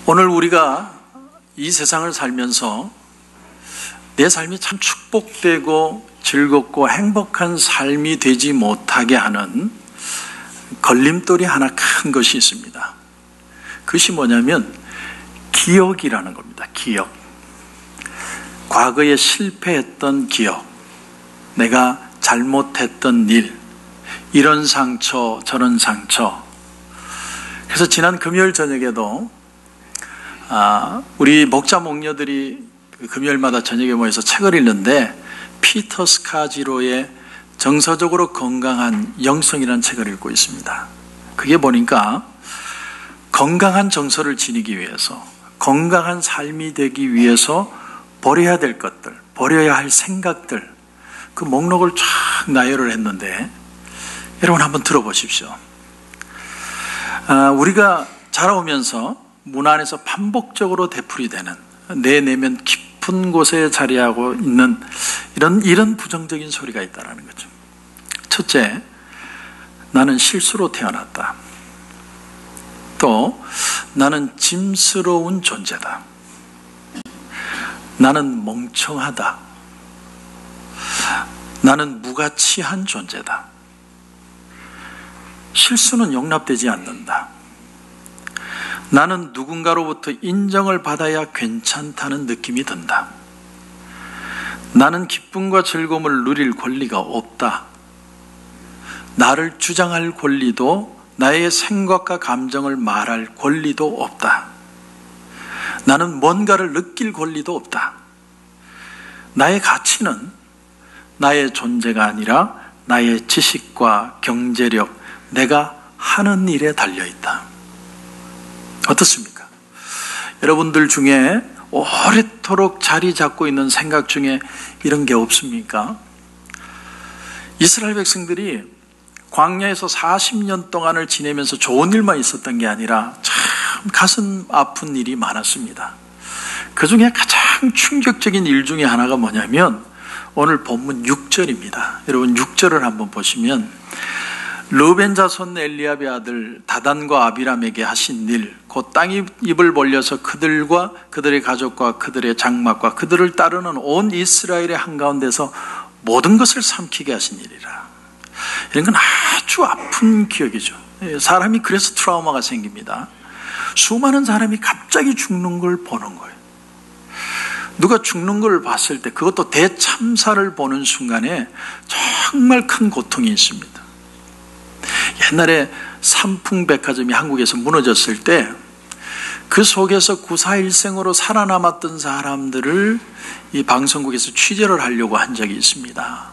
오늘 우리가 이 세상을 살면서 내 삶이 참 축복되고 즐겁고 행복한 삶이 되지 못하게 하는 걸림돌이 하나 큰 것이 있습니다. 그것이 뭐냐면 기억이라는 겁니다. 기억. 과거에 실패했던 기억, 내가 잘못했던 일, 이런 상처 저런 상처. 그래서 지난 금요일 저녁에도 우리 목자 목녀들이 금요일마다 저녁에 모여서 책을 읽는데 피터 스카지로의 정서적으로 건강한 영성이라는 책을 읽고 있습니다. 그게 보니까 건강한 정서를 지니기 위해서, 건강한 삶이 되기 위해서 버려야 될 것들, 버려야 할 생각들, 그 목록을 쫙 나열을 했는데 여러분 한번 들어보십시오. 우리가 자라오면서 문 안에서 반복적으로 되풀이되는 내 내면 깊은 곳에 자리하고 있는 이런 부정적인 소리가 있다는 거죠. 첫째, 나는 실수로 태어났다. 또 나는 짐스러운 존재다. 나는 멍청하다. 나는 무가치한 존재다. 실수는 용납되지 않는다. 나는 누군가로부터 인정을 받아야 괜찮다는 느낌이 든다. 나는 기쁨과 즐거움을 누릴 권리가 없다. 나를 주장할 권리도, 나의 생각과 감정을 말할 권리도 없다. 나는 뭔가를 느낄 권리도 없다. 나의 가치는 나의 존재가 아니라 나의 지식과 경제력, 내가 하는 일에 달려있다. 어떻습니까? 여러분들 중에 오래도록 자리 잡고 있는 생각 중에 이런 게 없습니까? 이스라엘 백성들이 광야에서 40년 동안을 지내면서 좋은 일만 있었던 게 아니라 참 가슴 아픈 일이 많았습니다. 그 중에 가장 충격적인 일 중에 하나가 뭐냐면 오늘 본문 6절입니다. 여러분 6절을 한번 보시면 르우벤 자손 엘리압의 아들 다단과 아비람에게 하신 일, 곧 땅이 입을 벌려서 그들과 그들의 가족과 그들의 장막과 그들을 따르는 온 이스라엘의 한가운데서 모든 것을 삼키게 하신 일이라. 이런 건 아주 아픈 기억이죠. 사람이 그래서 트라우마가 생깁니다. 수많은 사람이 갑자기 죽는 걸 보는 거예요. 누가 죽는 걸 봤을 때, 그것도 대참사를 보는 순간에 정말 큰 고통이 있습니다. 옛날에 삼풍백화점이 한국에서 무너졌을 때 그 속에서 구사일생으로 살아남았던 사람들을 이 방송국에서 취재를 하려고 한 적이 있습니다.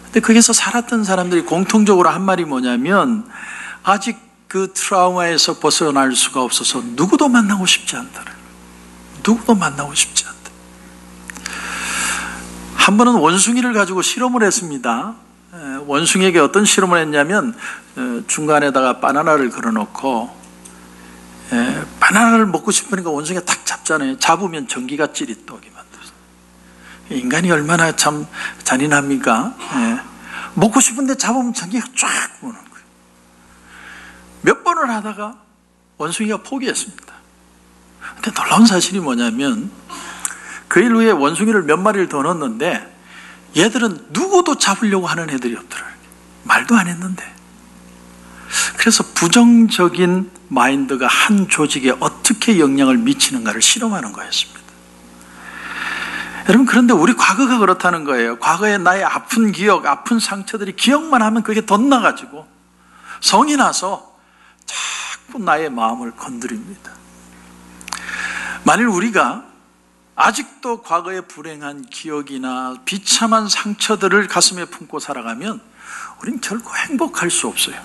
근데 거기서 살았던 사람들이 공통적으로 한 말이 뭐냐면 아직 그 트라우마에서 벗어날 수가 없어서 누구도 만나고 싶지 않다는, 누구도 만나고 싶지 않다. 한 번은 원숭이를 가지고 실험을 했습니다. 원숭이에게 어떤 실험을 했냐면 중간에다가 바나나를 걸어놓고 바나나를 먹고 싶으니까 원숭이가 딱 잡잖아요. 잡으면 전기가 찌릿 오게 만들어요. 인간이 얼마나 참 잔인합니까? 먹고 싶은데 잡으면 전기가 쫙 오는 거예요. 몇 번을 하다가 원숭이가 포기했습니다. 근데 놀라운 사실이 뭐냐면 그 일 후에 원숭이를 몇 마리를 더 넣었는데 얘들은 누구도 잡으려고 하는 애들이 없더라고요. 말도 안 했는데. 그래서 부정적인 마인드가 한 조직에 어떻게 영향을 미치는가를 실험하는 거였습니다. 여러분, 그런데 우리 과거가 그렇다는 거예요. 과거에 나의 아픈 기억, 아픈 상처들이 기억만 하면 그게 덧나가지고 성이 나서 자꾸 나의 마음을 건드립니다. 만일 우리가 아직도 과거의 불행한 기억이나 비참한 상처들을 가슴에 품고 살아가면 우린 결코 행복할 수 없어요.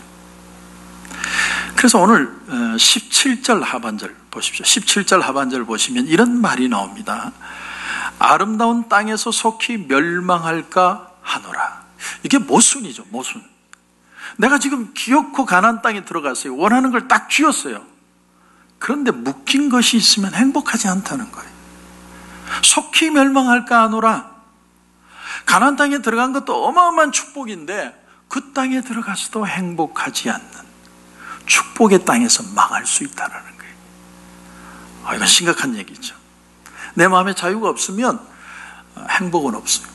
그래서 오늘 17절 하반절 보십시오. 17절 하반절 보시면 이런 말이 나옵니다. 아름다운 땅에서 속히 멸망할까 하노라. 이게 모순이죠, 모순. 내가 지금 기어코 가나안 땅에 들어갔어요. 원하는 걸 딱 쥐었어요. 그런데 묶인 것이 있으면 행복하지 않다는 거예요. 속히 멸망할까 하노라. 가나안 땅에 들어간 것도 어마어마한 축복인데 그 땅에 들어가서도 행복하지 않는 축복의 땅에서 망할 수 있다는 거예요. 이건 심각한 얘기죠. 내 마음에 자유가 없으면 행복은 없어요.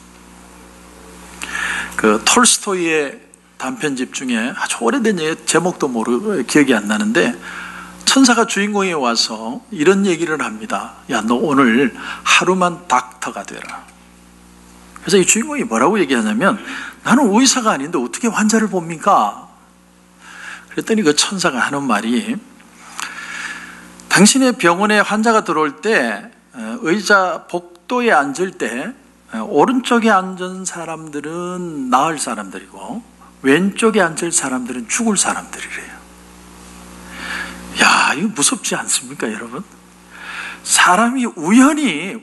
그 톨스토이의 단편집 중에 아주 오래된 얘기, 제목도 모르고 기억이 안 나는데, 천사가 주인공에 와서 이런 얘기를 합니다. 야, 너 오늘 하루만 닥터가 되라. 그래서 이 주인공이 뭐라고 얘기하냐면, 나는 의사가 아닌데 어떻게 환자를 봅니까? 그랬더니 그 천사가 하는 말이, 당신의 병원에 환자가 들어올 때 의자 복도에 앉을 때 오른쪽에 앉은 사람들은 나을 사람들이고 왼쪽에 앉을 사람들은 죽을 사람들이래요. 야, 이거 무섭지 않습니까, 여러분? 사람이 우연히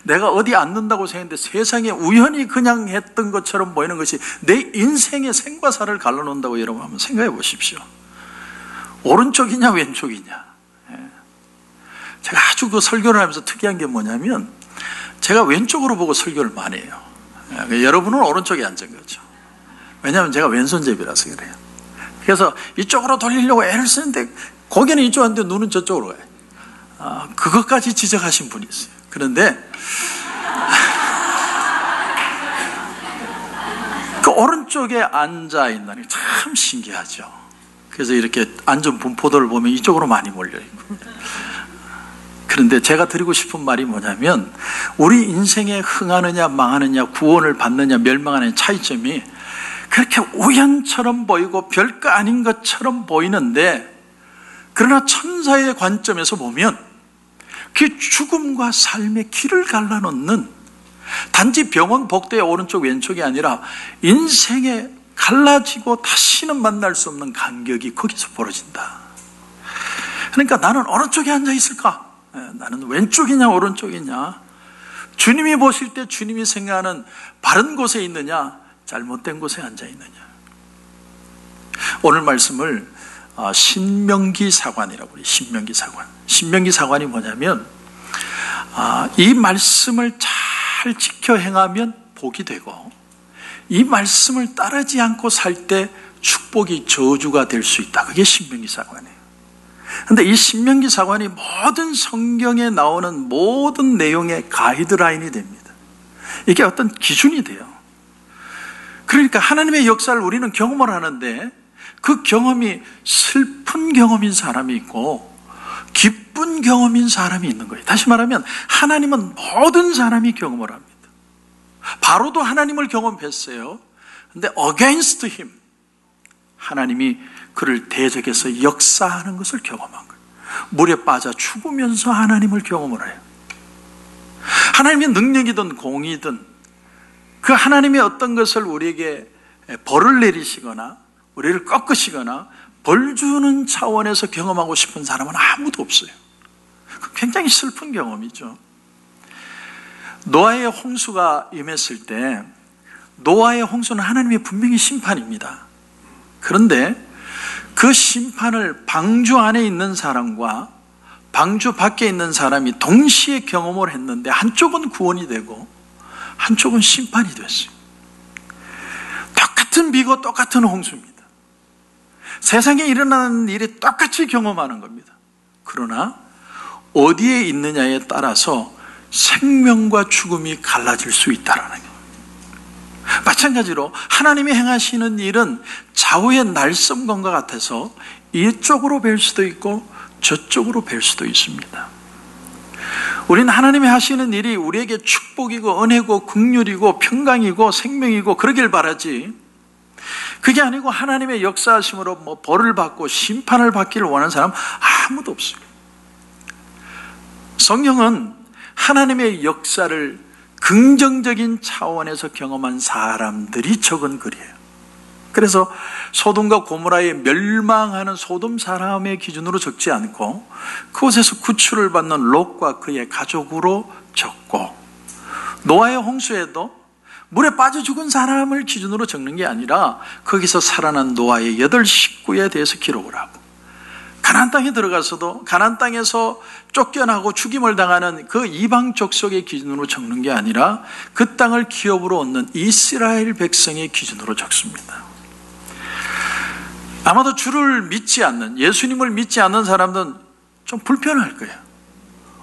내가 어디 앉는다고 생각했는데 세상에 우연히 그냥 했던 것처럼 보이는 것이 내 인생의 생과사를 갈라놓는다고 여러분 한번 생각해 보십시오. 오른쪽이냐 왼쪽이냐. 제가 아주 그 설교를 하면서 특이한 게 뭐냐면, 제가 왼쪽으로 보고 설교를 많이 해요. 여러분은 오른쪽에 앉은 거죠. 왜냐하면 제가 왼손잡이라서 그래요. 그래서 이쪽으로 돌리려고 애를 쓰는데 고개는 이쪽으로 하는데 눈은 저쪽으로 가요. 그것까지 지적하신 분이 있어요. 그런데 그 오른쪽에 앉아 있다는 게 참 신기하죠. 그래서 이렇게 앉은 분포도를 보면 이쪽으로 많이 몰려있고. 그런데 제가 드리고 싶은 말이 뭐냐면, 우리 인생에 흥하느냐 망하느냐 구원을 받느냐 멸망하느냐 차이점이 그렇게 우연처럼 보이고 별거 아닌 것처럼 보이는데, 그러나 천사의 관점에서 보면 그 죽음과 삶의 길을 갈라놓는, 단지 병원 복도의 오른쪽 왼쪽이 아니라 인생에 갈라지고 다시는 만날 수 없는 간격이 거기서 벌어진다. 그러니까 나는 어느 쪽에 앉아 있을까? 나는 왼쪽이냐 오른쪽이냐? 주님이 보실 때 주님이 생각하는 바른 곳에 있느냐 잘못된 곳에 앉아 있느냐? 오늘 말씀을 신명기 사관이라고 해요. 신명기 사관. 신명기 사관이 뭐냐면, 이 말씀을 잘 지켜 행하면 복이 되고, 이 말씀을 따르지 않고 살 때 축복이 저주가 될 수 있다. 그게 신명기 사관이에요. 그런데 이 신명기 사관이 모든 성경에 나오는 모든 내용의 가이드라인이 됩니다. 이게 어떤 기준이 돼요. 그러니까 하나님의 역사를 우리는 경험을 하는데, 그 경험이 슬픈 경험인 사람이 있고 기쁜 경험인 사람이 있는 거예요. 다시 말하면 하나님은 모든 사람이 경험을 합니다. 바로도 하나님을 경험했어요. 그런데 against him, 하나님이 그를 대적해서 역사하는 것을 경험한 거예요. 물에 빠져 죽으면서 하나님을 경험을 해요. 하나님의 능력이든 공의든 그 하나님의 어떤 것을 우리에게 벌을 내리시거나 우리를 꺾으시거나 벌 주는 차원에서 경험하고 싶은 사람은 아무도 없어요. 굉장히 슬픈 경험이죠. 노아의 홍수가 임했을 때, 노아의 홍수는 하나님의 분명히 심판입니다. 그런데 그 심판을 방주 안에 있는 사람과 방주 밖에 있는 사람이 동시에 경험을 했는데, 한쪽은 구원이 되고 한쪽은 심판이 됐어요. 똑같은 비고 똑같은 홍수입니다. 세상에 일어나는 일이 똑같이 경험하는 겁니다. 그러나 어디에 있느냐에 따라서 생명과 죽음이 갈라질 수 있다는 거예요. 마찬가지로 하나님이 행하시는 일은 좌우의 날섬검과 같아서 이쪽으로 뵐 수도 있고 저쪽으로 뵐 수도 있습니다. 우리는 하나님이 하시는 일이 우리에게 축복이고 은혜고 긍휼이고 평강이고 생명이고 그러길 바라지, 그게 아니고 하나님의 역사하심으로 벌을 받고 심판을 받기를 원하는 사람 아무도 없어요. 성경은 하나님의 역사를 긍정적인 차원에서 경험한 사람들이 적은 글이에요. 그래서 소돔과 고모라의 멸망하는 소돔 사람의 기준으로 적지 않고 그곳에서 구출을 받는 롯과 그의 가족으로 적고, 노아의 홍수에도 물에 빠져 죽은 사람을 기준으로 적는 게 아니라 거기서 살아난 노아의 8 식구에 대해서 기록을 하고, 가나안 땅에 들어가서도 가나안 땅에서 쫓겨나고 죽임을 당하는 그 이방 족속의 기준으로 적는 게 아니라 그 땅을 기업으로 얻는 이스라엘 백성의 기준으로 적습니다. 아마도 주를 믿지 않는, 예수님을 믿지 않는 사람들은 좀 불편할 거예요.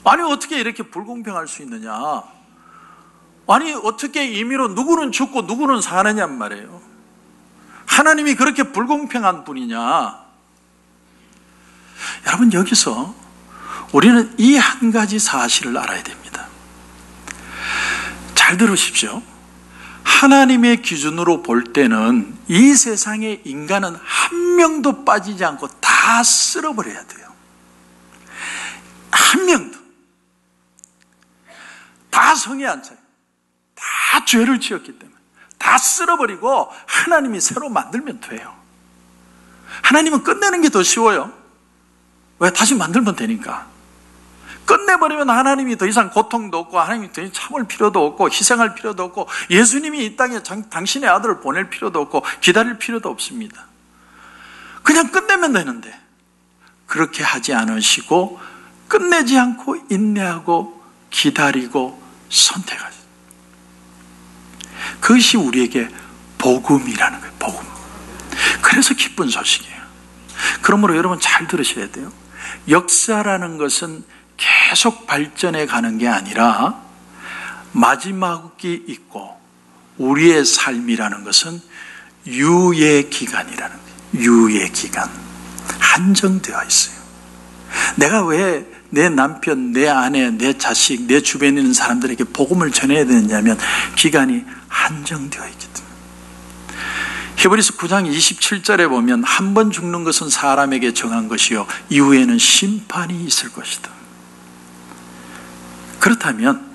아니 어떻게 이렇게 불공평할 수 있느냐? 아니 어떻게 임의로 누구는 죽고 누구는 사느냔 말이에요. 하나님이 그렇게 불공평한 분이냐? 여러분, 여기서 우리는 이 한 가지 사실을 알아야 됩니다. 잘 들으십시오. 하나님의 기준으로 볼 때는 이 세상의 인간은 한 명도 빠지지 않고 다 쓸어버려야 돼요. 한 명도. 다 성에 안 차요. 다 죄를 지었기 때문에 다 쓸어버리고 하나님이 새로 만들면 돼요. 하나님은 끝내는 게 더 쉬워요. 왜? 다시 만들면 되니까. 끝내버리면 하나님이 더 이상 고통도 없고 하나님이 더 이상 참을 필요도 없고 희생할 필요도 없고 예수님이 이 땅에 당신의 아들을 보낼 필요도 없고 기다릴 필요도 없습니다. 그냥 끝내면 되는데 그렇게 하지 않으시고 끝내지 않고 인내하고 기다리고 선택하세요. 그것이 우리에게 복음이라는 거예요. 복음. 그래서 기쁜 소식이에요. 그러므로 여러분 잘 들으셔야 돼요. 역사라는 것은 계속 발전해 가는 게 아니라 마지막이 있고 우리의 삶이라는 것은 유예 기간이라는 거예요. 유예 기간. 한정되어 있어요. 내가 왜 내 남편, 내 아내, 내 자식, 내 주변에 있는 사람들에게 복음을 전해야 되느냐면 기간이 한정되어 있기 때문에. 히브리서 9장 27절에 보면 한 번 죽는 것은 사람에게 정한 것이요 이후에는 심판이 있을 것이다. 그렇다면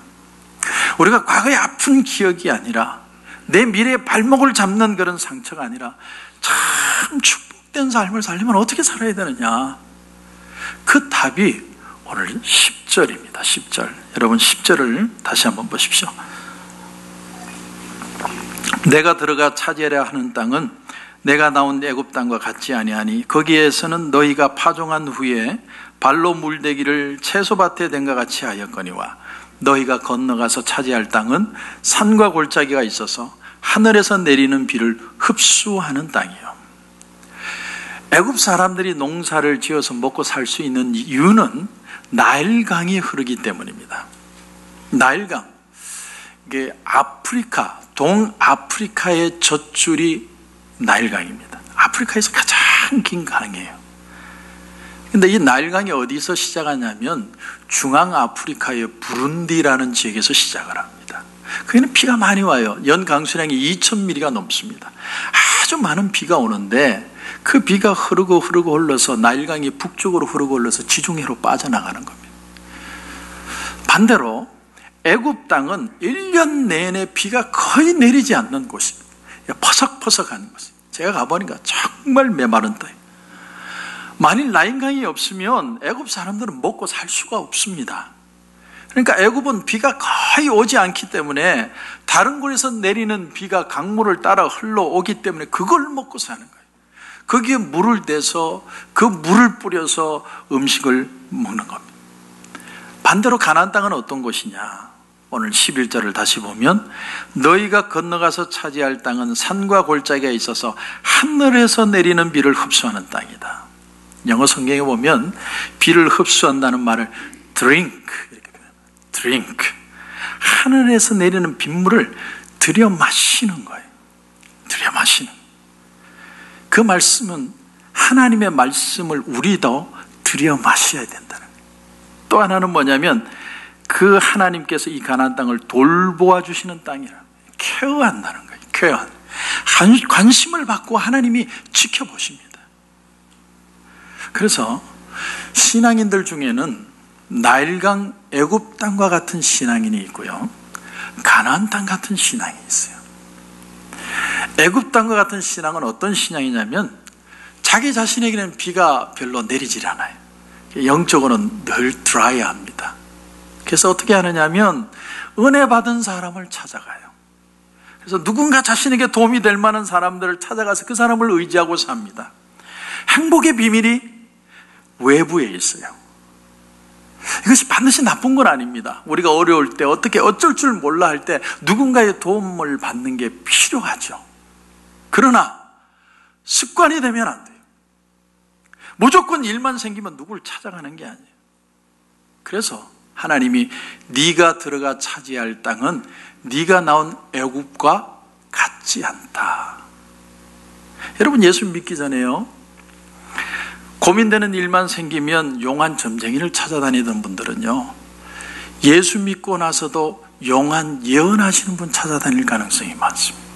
우리가 과거의 아픈 기억이 아니라 내 미래의 발목을 잡는 그런 상처가 아니라 참 축복된 삶을 살려면 어떻게 살아야 되느냐? 그 답이 오늘 10절입니다. 10절. 여러분 10절을 다시 한번 보십시오. 내가 들어가 차지하려 하는 땅은 내가 나온 애굽 땅과 같지 아니하니 거기에서는 너희가 파종한 후에 발로 물대기를 채소밭에 된 것 같이 하였거니와 너희가 건너가서 차지할 땅은 산과 골짜기가 있어서 하늘에서 내리는 비를 흡수하는 땅이요. 애굽 사람들이 농사를 지어서 먹고 살 수 있는 이유는 나일강이 흐르기 때문입니다. 나일강, 이게 아프리카, 동아프리카의 젖줄이 나일강입니다. 아프리카에서 가장 긴 강이에요. 근데 이 나일강이 어디서 시작하냐면 중앙아프리카의 부룬디라는 지역에서 시작을 합니다. 거기는 비가 많이 와요. 연 강수량이 2000mm가 넘습니다. 아주 많은 비가 오는데 그 비가 흐르고 흘러서 나일강이 북쪽으로 흐르고 흘러서 지중해로 빠져나가는 겁니다. 반대로 애굽 땅은 1년 내내 비가 거의 내리지 않는 곳입니다. 퍼석퍼석한 곳. 제가 가보니까 정말 메마른 땅이에요. 만일 나일강이 없으면 애굽 사람들은 먹고 살 수가 없습니다. 그러니까 애굽은 비가 거의 오지 않기 때문에 다른 곳에서 내리는 비가 강물을 따라 흘러오기 때문에 그걸 먹고 사는 거예요. 거기에 물을 대서 그 물을 뿌려서 음식을 먹는 겁니다. 반대로 가나안 땅은 어떤 곳이냐? 오늘 11절을 다시 보면 너희가 건너가서 차지할 땅은 산과 골짜기가 있어서 하늘에서 내리는 비를 흡수하는 땅이다. 영어 성경에 보면 비를 흡수한다는 말을 drink 이렇게 표현합니다. drink. 하늘에서 내리는 빗물을 들여 마시는 거예요. 들여 마시는. 그 말씀은 하나님의 말씀을 우리도 들여 마셔야 된다는 거예요. 또 하나는 뭐냐면 그 하나님께서 이 가나안 땅을 돌보아 주시는 땅이라 케어한다는 거예요. 케어. 관심을 받고 하나님이 지켜보십니다. 그래서 신앙인들 중에는 나일강 애굽 땅과 같은 신앙인이 있고요, 가나안 땅 같은 신앙이 있어요. 애굽 땅과 같은 신앙은 어떤 신앙이냐면 자기 자신에게는 비가 별로 내리질 않아요. 영적으로는 늘 드라이합니다. 그래서 어떻게 하느냐면 은혜 받은 사람을 찾아가요. 그래서 누군가 자신에게 도움이 될 만한 사람들을 찾아가서 그 사람을 의지하고 삽니다. 행복의 비밀이 외부에 있어요. 이것이 반드시 나쁜 건 아닙니다. 우리가 어려울 때 어떻게 어쩔 줄 몰라 할 때 누군가의 도움을 받는 게 필요하죠. 그러나 습관이 되면 안 돼요. 무조건 일만 생기면 누구를 찾아가는 게 아니에요. 그래서 하나님이 네가 들어가 차지할 땅은 네가 나온 애굽과 같지 않다. 여러분, 예수 믿기 전에요, 고민되는 일만 생기면 용한 점쟁이를 찾아다니던 분들은요, 예수 믿고 나서도 용한 예언하시는 분 찾아다닐 가능성이 많습니다.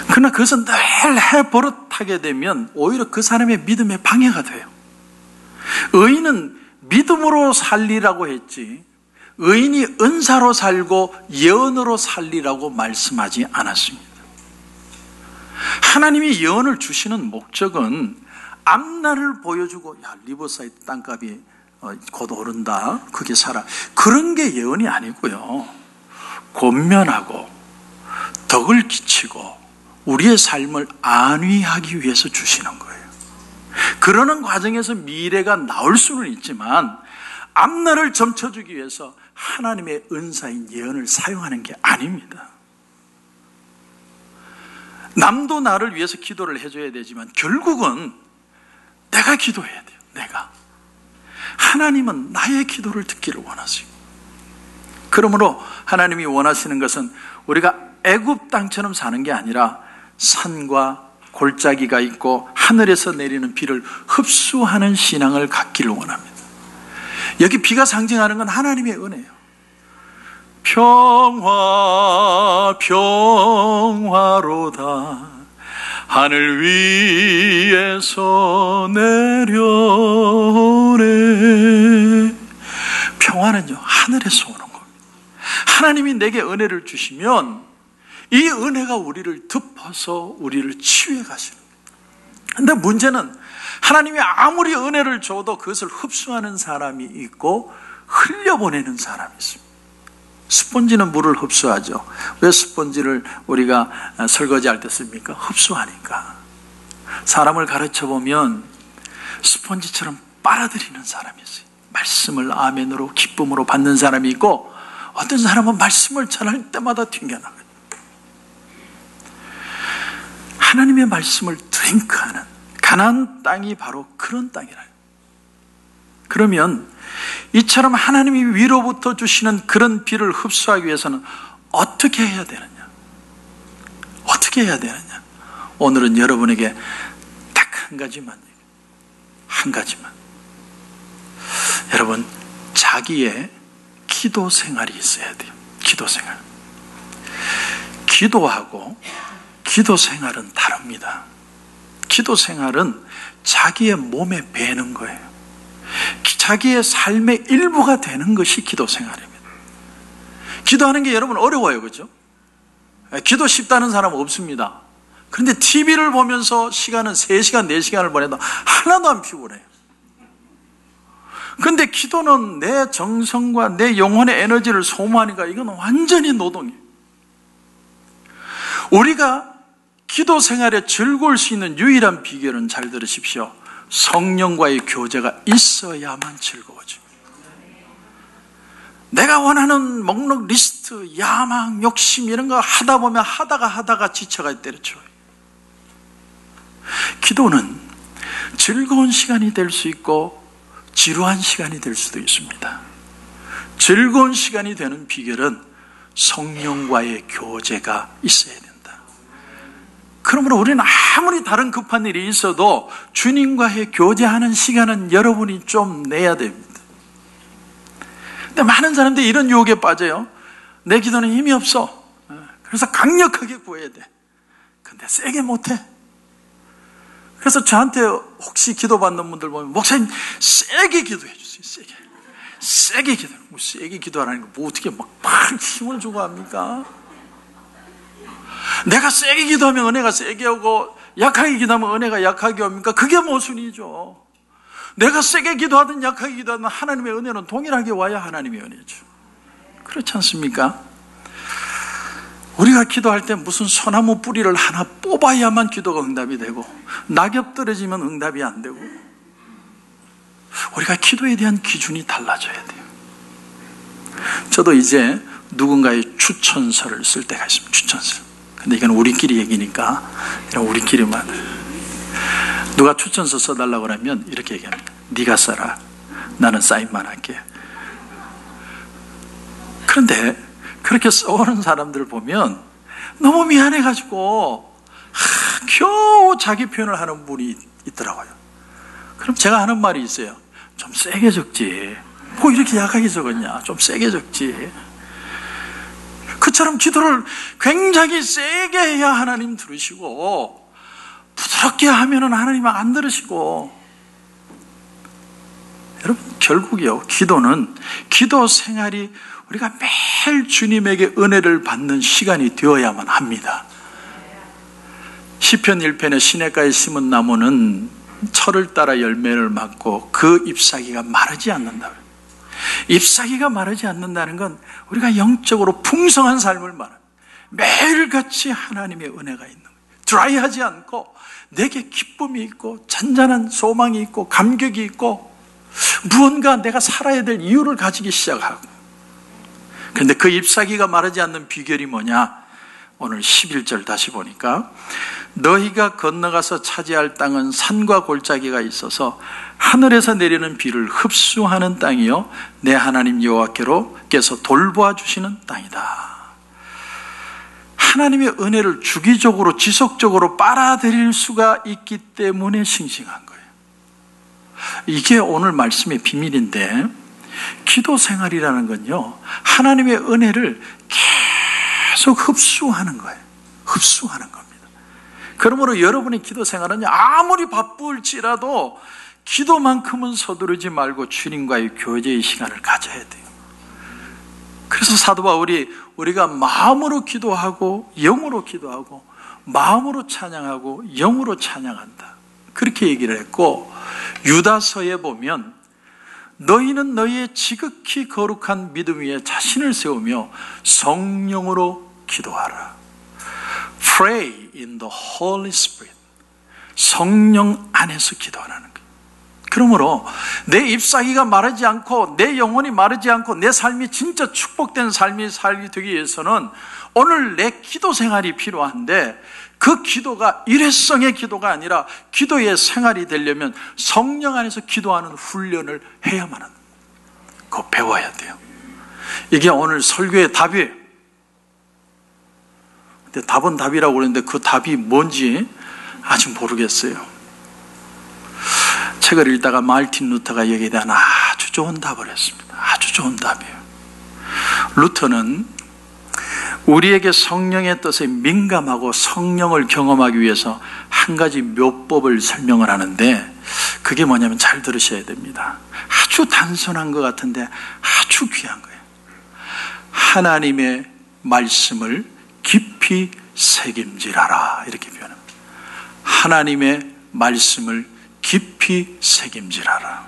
그러나 그것은 늘 해버릇하게 되면 오히려 그 사람의 믿음에 방해가 돼요. 의인은 믿음으로 살리라고 했지, 의인이 은사로 살고 예언으로 살리라고 말씀하지 않았습니다. 하나님이 예언을 주시는 목적은 앞날을 보여주고, 야, 리버사이드 땅값이 곧 오른다, 그게 살아, 그런 게 예언이 아니고요, 권면하고 덕을 끼치고 우리의 삶을 안위하기 위해서 주시는 거예요. 그러는 과정에서 미래가 나올 수는 있지만 앞날을 점쳐주기 위해서 하나님의 은사인 예언을 사용하는 게 아닙니다. 남도 나를 위해서 기도를 해줘야 되지만 결국은 내가 기도해야 돼요. 내가. 하나님은 나의 기도를 듣기를 원하세요. 그러므로 하나님이 원하시는 것은 우리가 애굽 땅처럼 사는 게 아니라 산과 골짜기가 있고 하늘에서 내리는 비를 흡수하는 신앙을 갖기를 원합니다. 여기 비가 상징하는 건 하나님의 은혜예요. 평화 평화로다 하늘 위에서 내려오네. 평화는요, 하늘에서 오는 겁니다. 하나님이 내게 은혜를 주시면 이 은혜가 우리를 덮어서 우리를 치유해 가시는 거예요. 그런데 문제는 하나님이 아무리 은혜를 줘도 그것을 흡수하는 사람이 있고 흘려보내는 사람이 있습니다. 스펀지는 물을 흡수하죠. 왜 스펀지를 우리가 설거지할 때 씁니까? 흡수하니까. 사람을 가르쳐 보면 스펀지처럼 빨아들이는 사람이 있어요. 말씀을 아멘으로 기쁨으로 받는 사람이 있고, 어떤 사람은 말씀을 전할 때마다 튕겨나가요. 하나님의 말씀을 드링크하는 가나안 땅이 바로 그런 땅이라요. 그러면 이처럼 하나님이 위로부터 주시는 그런 비를 흡수하기 위해서는 어떻게 해야 되느냐? 어떻게 해야 되느냐? 오늘은 여러분에게 딱 한 가지만, 한 가지만. 여러분, 자기의 기도 생활이 있어야 돼요. 기도 생활. 기도하고 기도 생활은 다릅니다. 기도 생활은 자기의 몸에 배는 거예요. 자기의 삶의 일부가 되는 것이 기도 생활입니다. 기도하는 게 여러분 어려워요, 그렇죠? 기도 쉽다는 사람은 없습니다. 그런데 TV를 보면서 시간은 3시간, 4시간을 보내도 하나도 안 피곤해요. 그런데 기도는 내 정성과 내 영혼의 에너지를 소모하니까 이건 완전히 노동이에요. 우리가 기도 생활에 즐거울 수 있는 유일한 비결은, 잘 들으십시오, 성령과의 교제가 있어야만 즐거워집니다. 내가 원하는 목록 리스트, 야망, 욕심 이런 거 하다 보면 하다가 지쳐가 때려쳐요. 기도는 즐거운 시간이 될 수 있고 지루한 시간이 될 수도 있습니다. 즐거운 시간이 되는 비결은 성령과의 교제가 있어야 된다. 그러므로 우리는 아무리 다른 급한 일이 있어도 주님과의 교제하는 시간은 여러분이 좀 내야 됩니다. 근데 많은 사람들이 이런 유혹에 빠져요. 내 기도는 힘이 없어. 그래서 강력하게 구해야 돼. 근데 세게 못해. 그래서 저한테 혹시 기도받는 분들 보면, 목사님 세게 기도해 주세요. 세게 기도. 뭐 세게 기도하라는 거 뭐 어떻게 막 힘을 주고 합니까? 내가 세게 기도하면 은혜가 세게 오고 약하게 기도하면 은혜가 약하게 옵니까? 그게 모순이죠. 내가 세게 기도하든 약하게 기도하든 하나님의 은혜는 동일하게 와야 하나님의 은혜죠. 그렇지 않습니까? 우리가 기도할 때 무슨 소나무 뿌리를 하나 뽑아야만 기도가 응답이 되고, 낙엽 떨어지면 응답이 안 되고, 우리가 기도에 대한 기준이 달라져야 돼요. 저도 이제 누군가의 추천서를 쓸 때가 있습니다. 추천서. 근데 이건 우리끼리 얘기니까 우리끼리만. 누가 추천서 써달라고 하면 이렇게 얘기합니다. 네가 써라. 나는 사인만 할게. 그런데 그렇게 싸우는 사람들을 보면 너무 미안해가지고 겨우 자기 표현을 하는 분이 있더라고요. 그럼 제가 하는 말이 있어요. 좀 세게 적지. 뭐 이렇게 약하게 적었냐. 좀 세게 적지. 그처럼 기도를 굉장히 세게 해야 하나님 들으시고, 부드럽게 하면은 하나님은 안 들으시고. 여러분, 결국이요, 기도는, 기도 생활이 우리가 매일 주님에게 은혜를 받는 시간이 되어야만 합니다. 시편 1편의 시냇가에 심은 나무는 철을 따라 열매를 맺고 그 잎사귀가 마르지 않는다. 잎사귀가 마르지 않는다는 건 우리가 영적으로 풍성한 삶을 말합니다. 매일같이 하나님의 은혜가 있는 거예요. 드라이하지 않고 내게 기쁨이 있고 잔잔한 소망이 있고 감격이 있고 무언가 내가 살아야 될 이유를 가지기 시작하고. 그런데 그 잎사귀가 마르지 않는 비결이 뭐냐? 오늘 11절 다시 보니까 너희가 건너가서 차지할 땅은 산과 골짜기가 있어서 하늘에서 내리는 비를 흡수하는 땅이요 내 하나님 여호와께서 돌보아 주시는 땅이다. 하나님의 은혜를 주기적으로 지속적으로 빨아들일 수가 있기 때문에 싱싱한 거예요. 이게 오늘 말씀의 비밀인데, 기도 생활이라는 건요 하나님의 은혜를 계속 흡수하는 거예요. 흡수하는 겁니다. 그러므로 여러분의 기도 생활은 아무리 바쁠지라도 기도만큼은 서두르지 말고 주님과의 교제의 시간을 가져야 돼요. 그래서 사도 바울이 우리가 마음으로 기도하고 영으로 기도하고 마음으로 찬양하고 영으로 찬양한다, 그렇게 얘기를 했고, 유다서에 보면 너희는 너희의 지극히 거룩한 믿음 위에 자신을 세우며 성령으로 기도하라. Pray in the Holy Spirit. 성령 안에서 기도하라는 거예요. 그러므로 내 잎사귀가 마르지 않고 내 영혼이 마르지 않고 내 삶이 진짜 축복된 삶이 살게 되기 위해서는 오늘 내 기도 생활이 필요한데, 그 기도가 일회성의 기도가 아니라 기도의 생활이 되려면 성령 안에서 기도하는 훈련을 해야만 합니다. 그거 배워야 돼요. 이게 오늘 설교의 답이에요. 근데 답은 답이라고 그러는데 그 답이 뭔지 아직 모르겠어요. 책을 읽다가 마르틴 루터가 여기에 대한 아주 좋은 답을 했습니다. 아주 좋은 답이에요. 루터는 우리에게 성령의 뜻에 민감하고 성령을 경험하기 위해서 한 가지 묘법을 설명을 하는데, 그게 뭐냐면 잘 들으셔야 됩니다. 아주 단순한 것 같은데 아주 귀한 거예요. 하나님의 말씀을 깊이 새김질하라, 이렇게 표현합니다. 하나님의 말씀을 깊이 새김질하라.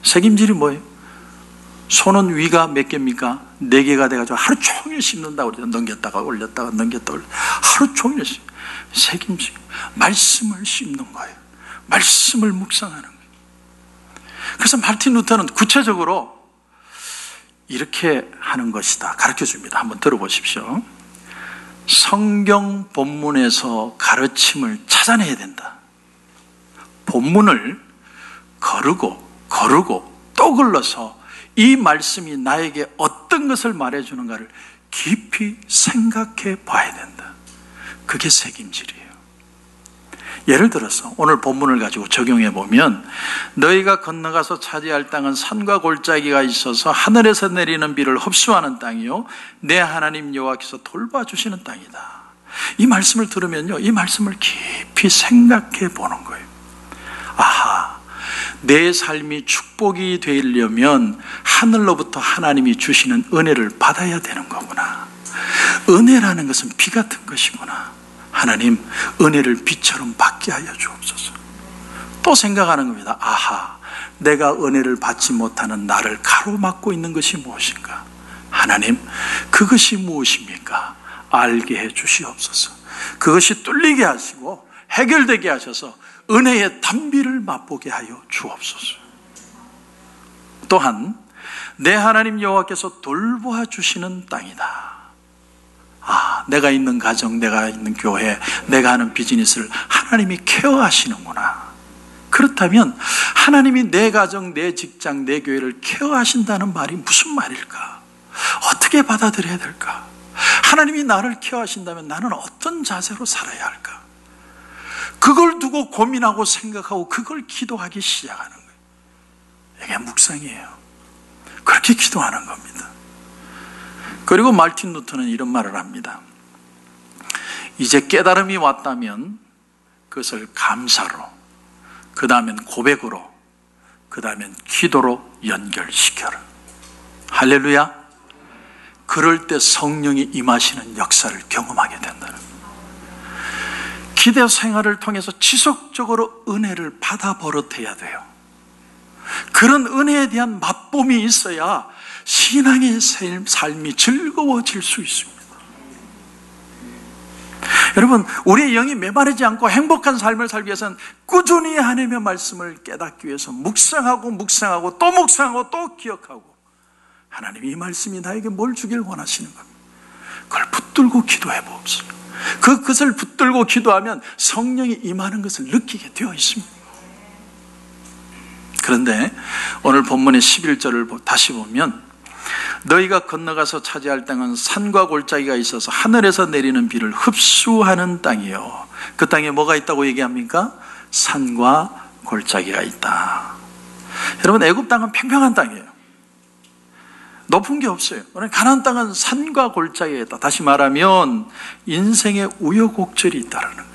새김질이 뭐예요? 손은 위가 몇 개입니까? 4개가 돼가지고 하루 종일 씹는다고 그래요. 넘겼다가 올렸다가 넘겼다가 올렸다가 하루 종일 새김질, 말씀을 씹는 거예요. 말씀을 묵상하는 거예요. 그래서 마르틴 루터는 구체적으로 이렇게 하는 것이다 가르쳐 줍니다. 한번 들어보십시오. 성경 본문에서 가르침을 찾아내야 된다. 본문을 거르고 또 걸러서 이 말씀이 나에게 어떤 것을 말해주는가를 깊이 생각해 봐야 된다. 그게 새김질이에요. 예를 들어서 오늘 본문을 가지고 적용해 보면, 너희가 건너가서 차지할 땅은 산과 골짜기가 있어서 하늘에서 내리는 비를 흡수하는 땅이요 내 하나님 여호와께서 돌봐주시는 땅이다. 이 말씀을 들으면요, 이 말씀을 깊이 생각해 보는 거예요. 아하, 내 삶이 축복이 되려면 하늘로부터 하나님이 주시는 은혜를 받아야 되는 거구나. 은혜라는 것은 비 같은 것이구나. 하나님, 은혜를 비처럼 받게 하여 주옵소서. 또 생각하는 겁니다. 아하, 내가 은혜를 받지 못하는 나를 가로막고 있는 것이 무엇인가? 하나님, 그것이 무엇입니까? 알게 해 주시옵소서. 그것이 뚫리게 하시고 해결되게 하셔서 은혜의 단비를 맛보게 하여 주옵소서. 또한 내 하나님 여호와께서 돌보아 주시는 땅이다. 아, 내가 있는 가정, 내가 있는 교회, 내가 하는 비즈니스를 하나님이 케어하시는구나. 그렇다면 하나님이 내 가정, 내 직장, 내 교회를 케어하신다는 말이 무슨 말일까? 어떻게 받아들여야 될까? 하나님이 나를 케어하신다면 나는 어떤 자세로 살아야 할까? 그걸 두고 고민하고 생각하고 그걸 기도하기 시작하는 거예요. 이게 묵상이에요. 그렇게 기도하는 겁니다. 그리고 말틴 루터는 이런 말을 합니다. 이제 깨달음이 왔다면 그것을 감사로, 그 다음엔 고백으로, 그 다음엔 기도로 연결시켜라. 할렐루야. 그럴 때 성령이 임하시는 역사를 경험하게 된다는 거예요. 기도 생활을 통해서 지속적으로 은혜를 받아 버릇해야 돼요. 그런 은혜에 대한 맛봄이 있어야 신앙의 삶이 즐거워질 수 있습니다. 여러분, 우리의 영이 메마르지 않고 행복한 삶을 살기 위해서는 꾸준히 하나님의 말씀을 깨닫기 위해서 묵상하고 또 묵상하고 또 기억하고, 하나님이 이 말씀이 나에게 뭘 주길 원하시는 겁니다. 그걸 붙들고 기도해 봅시다. 그것을 붙들고 기도하면 성령이 임하는 것을 느끼게 되어 있습니다. 그런데 오늘 본문의 11절을 다시 보면, 너희가 건너가서 차지할 땅은 산과 골짜기가 있어서 하늘에서 내리는 비를 흡수하는 땅이요. 그 땅에 뭐가 있다고 얘기합니까? 산과 골짜기가 있다. 여러분, 애굽 땅은 평평한 땅이에요. 높은 게 없어요. 가나안 땅은 산과 골짜기가 있다. 다시 말하면 인생의 우여곡절이 있다는 거예요.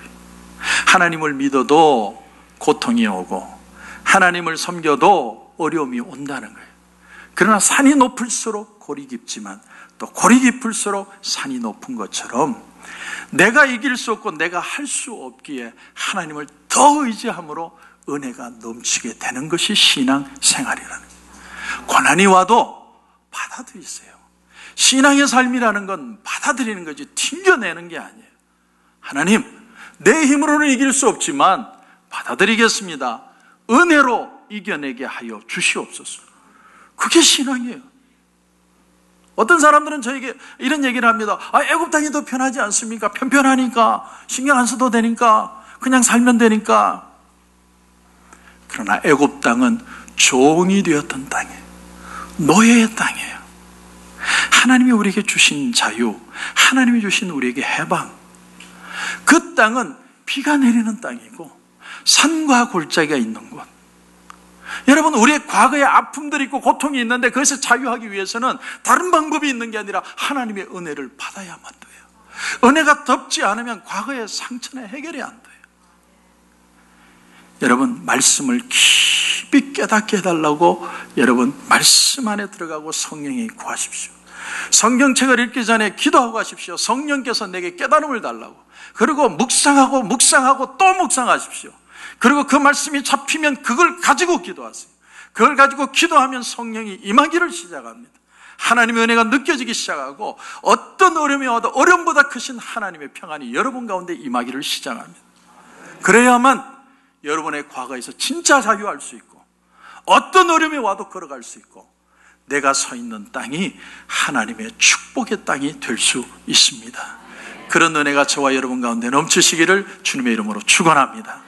하나님을 믿어도 고통이 오고 하나님을 섬겨도 어려움이 온다는 거예요. 그러나 산이 높을수록 골이 깊지만 또 골이 깊을수록 산이 높은 것처럼 내가 이길 수 없고 내가 할 수 없기에 하나님을 더 의지함으로 은혜가 넘치게 되는 것이 신앙 생활이라는 거예요. 고난이 와도 받아들이세요. 신앙의 삶이라는 건 받아들이는 거지 튕겨내는 게 아니에요. 하나님, 내 힘으로는 이길 수 없지만 받아들이겠습니다. 은혜로 이겨내게 하여 주시옵소서. 그게 신앙이에요. 어떤 사람들은 저에게 이런 얘기를 합니다. 애굽 땅이 더 편하지 않습니까? 편편하니까, 신경 안 써도 되니까, 그냥 살면 되니까. 그러나 애굽 땅은 종이 되었던 땅이에요. 노예의 땅이에요. 하나님이 우리에게 주신 자유, 하나님이 주신 우리에게 해방, 그 땅은 비가 내리는 땅이고 산과 골짜기가 있는 곳. 여러분, 우리의 과거에 아픔들이 있고 고통이 있는데 그것을 자유하기 위해서는 다른 방법이 있는 게 아니라 하나님의 은혜를 받아야만 돼요. 은혜가 덮지 않으면 과거의 상처는 해결이 안 돼요. 여러분, 말씀을 깊이 깨닫게 해달라고 여러분 말씀 안에 들어가고 성령에 구하십시오. 성경책을 읽기 전에 기도하고 하십시오. 성령께서 내게 깨달음을 달라고. 그리고 묵상하고 또 묵상하십시오. 그리고 그 말씀이 잡히면 그걸 가지고 기도하세요. 그걸 가지고 기도하면 성령이 임하기를 시작합니다. 하나님의 은혜가 느껴지기 시작하고 어떤 어려움이 와도 어려움보다 크신 하나님의 평안이 여러분 가운데 임하기를 시작합니다. 그래야만 여러분의 과거에서 진짜 자유할 수 있고 어떤 어려움이 와도 걸어갈 수 있고 내가 서 있는 땅이 하나님의 축복의 땅이 될 수 있습니다. 그런 은혜가 저와 여러분 가운데 넘치시기를 주님의 이름으로 축원합니다.